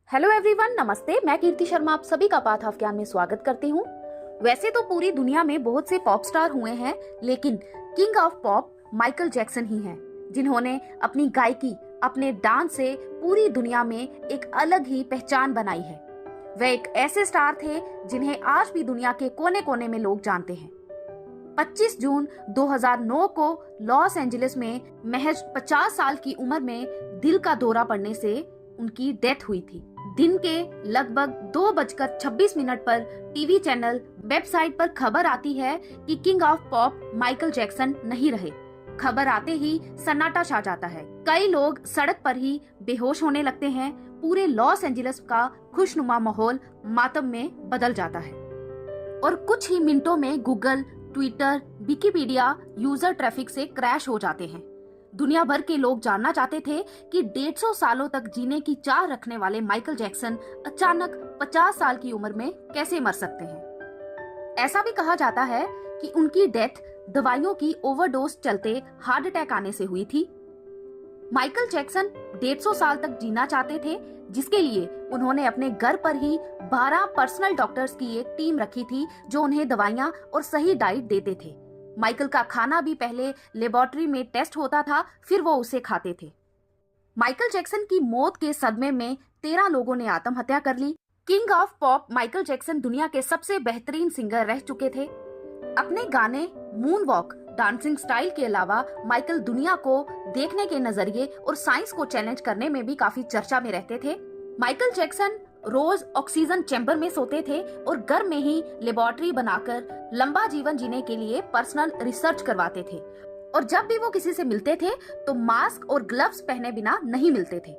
Hello everyone, नमस्ते। मैं कीर्ति शर्मा आप सभी का पाथ ऑफ ज्ञान में स्वागत करती हूँ। वैसे तो पूरी दुनिया में बहुत से पॉप स्टार हुए हैं, लेकिन king of pop Michael Jackson ही हैं, जिन्होंने अपनी गायकी, अपने डांस से पूरी दुनिया में एक अलग ही पहचान बनाई है। वे एक ऐसे स्टार थे जिन्हें आज भी दुनिया के कोने कोने में लोग जानते हैं। 25 जून 2009 को लॉस एंजलिस में महज 50 साल की उम्र में दिल का दौरा पड़ने से उनकी डेथ हुई थी। दिन के लगभग 2:26 पर टीवी चैनल वेबसाइट पर खबर आती है कि king of pop Michael Jackson नहीं रहे। खबर आते ही सन्नाटा छा जाता है। कई लोग सड़क पर ही बेहोश होने लगते हैं। पूरे लॉस एंजलिस का खुशनुमा माहौल मातम में बदल जाता है और कुछ ही मिनटों में Google, Twitter, Wikipedia user traffic से क्रैश हो जाते हैं। दुनिया भर के लोग जानना चाहते थे कि 150 सालों तक जीने की चाह रखने वाले माइकल जैक्सन अचानक 50 साल की उम्र में कैसे मर सकते हैं। ऐसा भी कहा जाता है कि उनकी डेथ दवाइयों की ओवरडोज चलते हार्ट अटैक आने से हुई थी। माइकल जैक्सन 150 साल तक जीना चाहते थे, जिसके लिए उन्होंने अपने घर पर ही 12 पर्सनल डॉक्टर्स की एक टीम रखी थी जो उन्हें दवाइयां और सही डाइट देते थे। माइकल का खाना भी पहले लेबोरेटरी में टेस्ट होता था, फिर वो उसे खाते थे। माइकल जैक्सन की मौत के सदमे में 13 लोगों ने आत्महत्या कर ली। King of pop Michael Jackson दुनिया के सबसे बेहतरीन सिंगर रह चुके थे। अपने गाने, मून वॉक, डांसिंग स्टाइल के अलावा माइकल दुनिया को देखने के नजरिए और साइंस को चैलेंज करने में भी काफी चर्चा में रहते थे। माइकल जैक्सन रोज ऑक्सीजन चैम्बर में सोते थे और घर में ही लेबोरेटरी बनाकर लंबा जीवन जीने के लिए पर्सनल रिसर्च करवाते थे। और जब भी वो किसी से मिलते थे तो मास्क और ग्लव्स पहने बिना नहीं मिलते थे।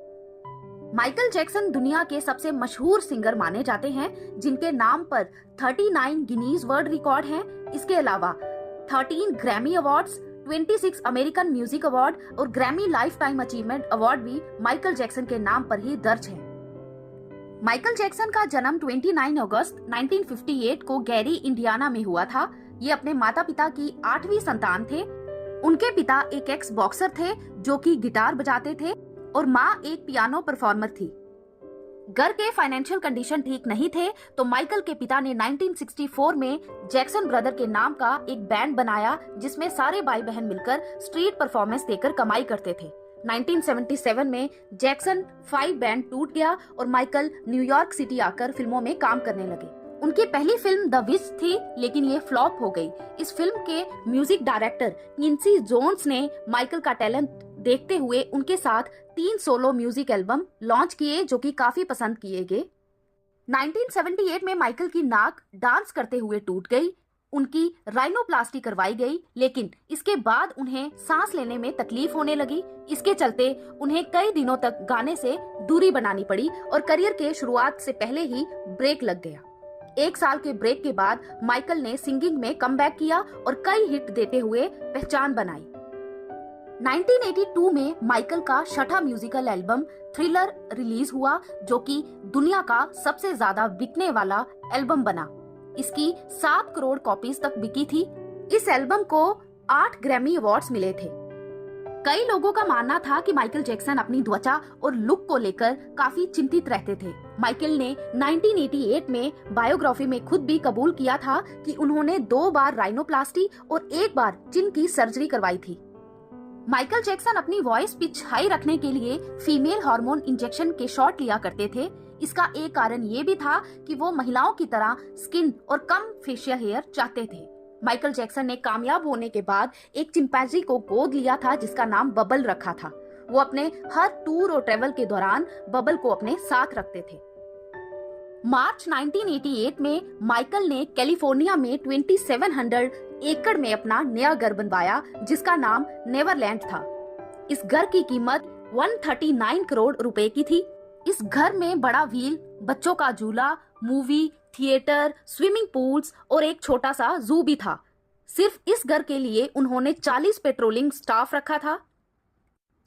माइकल जैक्सन दुनिया के सबसे मशहूर सिंगर माने जाते हैं, जिनके नाम पर 39 गिनीज वर्ल्ड रिकॉर्ड हैं। इसके अलावा 13 Grammy awards, 26 American music award और Grammy lifetime achievement award भी माइकल जैक्सन के नाम पर ही दर्ज है। माइकल जैक्सन का जन्म 29 अगस्त 1958 को गैरी, इंडियाना में हुआ था। ये अपने माता पिता की 8वीं संतान थे। उनके पिता एक एक्स बॉक्सर थे जो कि गिटार बजाते थे और माँ एक पियानो परफॉर्मर थी। घर के फाइनेंशियल कंडीशन ठीक नहीं थे, तो माइकल के पिता ने 1964 में जैक्सन ब्रदर के नाम का एक बैंड बनाया, जिसमें सारे भाई बहन मिलकर स्ट्रीट परफॉर्मेंस देकर कमाई करते थे। 1977 में जैक्सन 5 बैंड टूट गया और माइकल न्यूयॉर्क सिटी आकर फिल्मों में काम करने लगे। उनकी पहली फिल्म द विश थी, लेकिन ये फ्लॉप हो गई। इस फिल्म के म्यूजिक डायरेक्टर क्विंसी जोन्स ने माइकल का टैलेंट देखते हुए उनके साथ 3 सोलो म्यूजिक एल्बम लॉन्च किए, जो कि काफी पसंद किए गए। 1978 में माइकल की नाक डांस करते हुए टूट गई। उनकी राइनोप्लास्टी करवाई गई, लेकिन इसके बाद उन्हें सांस लेने में तकलीफ होने लगी। इसके चलते उन्हें कई दिनों तक गाने से दूरी बनानी पड़ी और करियर के शुरुआत से पहले ही ब्रेक लग गया। 1 साल के ब्रेक के बाद माइकल ने सिंगिंग में कमबैक किया और कई हिट देते हुए पहचान बनाई। 1982 में माइकल का 6ठा म्यूजिकल एल्बम थ्रिलर रिलीज हुआ, जो कि दुनिया का सबसे ज्यादा बिकने वाला एल्बम बना। इसकी 7 करोड़ कॉपीज तक बिकी थी। इस एल्बम को 8 ग्रैमी अवार्ड्स मिले थे। कई लोगों का मानना था कि माइकल जैक्सन अपनी त्वचा और लुक को लेकर काफी चिंतित रहते थे। माइकल ने 1988 में बायोग्राफी में खुद भी कबूल किया था कि उन्होंने 2 बार राइनोप्लास्टी और 1 बार चिन की सर्जरी करवाई थी। माइकल जैक्सन अपनी वॉइस पिच हाई रखने के लिए फीमेल हार्मोन इंजेक्शन के शॉट लिया करते थे। इसका एक कारण ये भी था कि वो महिलाओं की तरह स्किन और कम फेशियल हेयर चाहते थे। माइकल जैक्सन ने कामयाब होने के बाद एक चिंपैंजी को गोद लिया था, जिसका नाम बबल रखा था। वो अपने हर टूर और ट्रेवल के दौरान बबल को अपने साथ रखते थे। मार्च 1988 में माइकल ने कैलिफोर्निया में 2700 एकड़ में अपना नया घर बनवाया, जिसका नाम नेवरलैंड था। इस घर की कीमत 139 करोड़ रुपए की थी। इस घर में बड़ा व्हील, बच्चों का झूला, मूवी थिएटर, स्विमिंग पूल्स और एक छोटा सा जू भी था। सिर्फ इस घर के लिए उन्होंने 40 पेट्रोलिंग स्टाफ रखा था।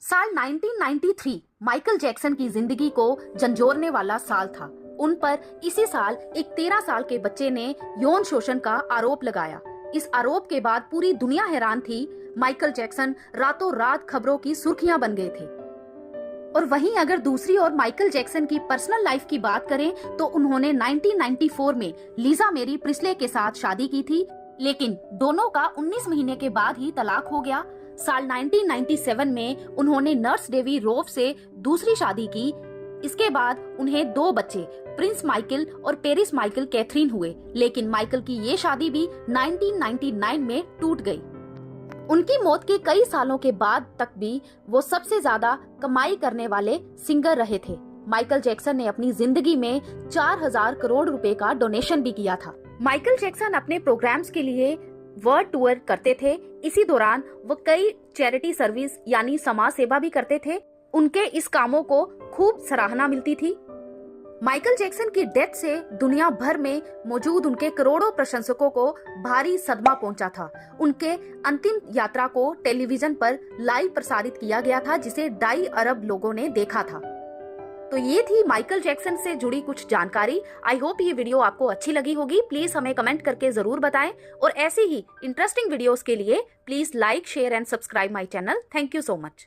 साल 1993 माइकल जैक्सन की जिंदगी को झंझोरने वाला साल था। उन पर इसी साल एक 13 साल के बच्चे ने यौन शोषण का आरोप लगाया। इस आरोप के बाद पूरी दुनिया हैरान थी। माइकल जैक्सन रातों रात खबरों की सुर्खियां बन गए थे। और वहीं अगर दूसरी ओर माइकल जैक्सन की पर्सनल लाइफ की बात करें तो उन्होंने 1994 में लीजा मेरी प्रिस्ले के साथ शादी की थी, लेकिन दोनों का 19 महीने के बाद ही तलाक हो गया। साल 1997 में उन्होंने नर्स डेवी रोव से दूसरी शादी की। इसके बाद उन्हें 2 बच्चे प्रिंस माइकल और पेरिस माइकल कैथरीन हुए, लेकिन माइकल की ये शादी भी 1999 में टूट गई। उनकी मौत के कई सालों के बाद तक भी वो सबसे ज्यादा कमाई करने वाले सिंगर रहे थे। माइकल जैक्सन ने अपनी जिंदगी में 4000 करोड़ रुपए का डोनेशन भी किया था। माइकल जैक्सन अपने प्रोग्राम्स के लिए वर्ल्ड टूर करते थे। इसी दौरान वो कई चैरिटी सर्विस यानी समाज सेवा भी करते थे। उनके इस कामों को खूब सराहना मिलती थी। माइकल जैक्सन की डेथ से दुनिया भर में मौजूद उनके करोड़ों प्रशंसकों को भारी सदमा पहुंचा था। उनके अंतिम यात्रा को टेलीविजन पर लाइव प्रसारित किया गया था, जिसे 2.5 अरब लोगों ने देखा था। तो ये थी माइकल जैक्सन से जुड़ी कुछ जानकारी। आई होप ये वीडियो आपको अच्छी लगी होगी। प्लीज हमें कमेंट करके जरूर बताएं और ऐसे ही इंटरेस्टिंग वीडियोस के लिए please like, share and subscribe my channel. Thank you so much.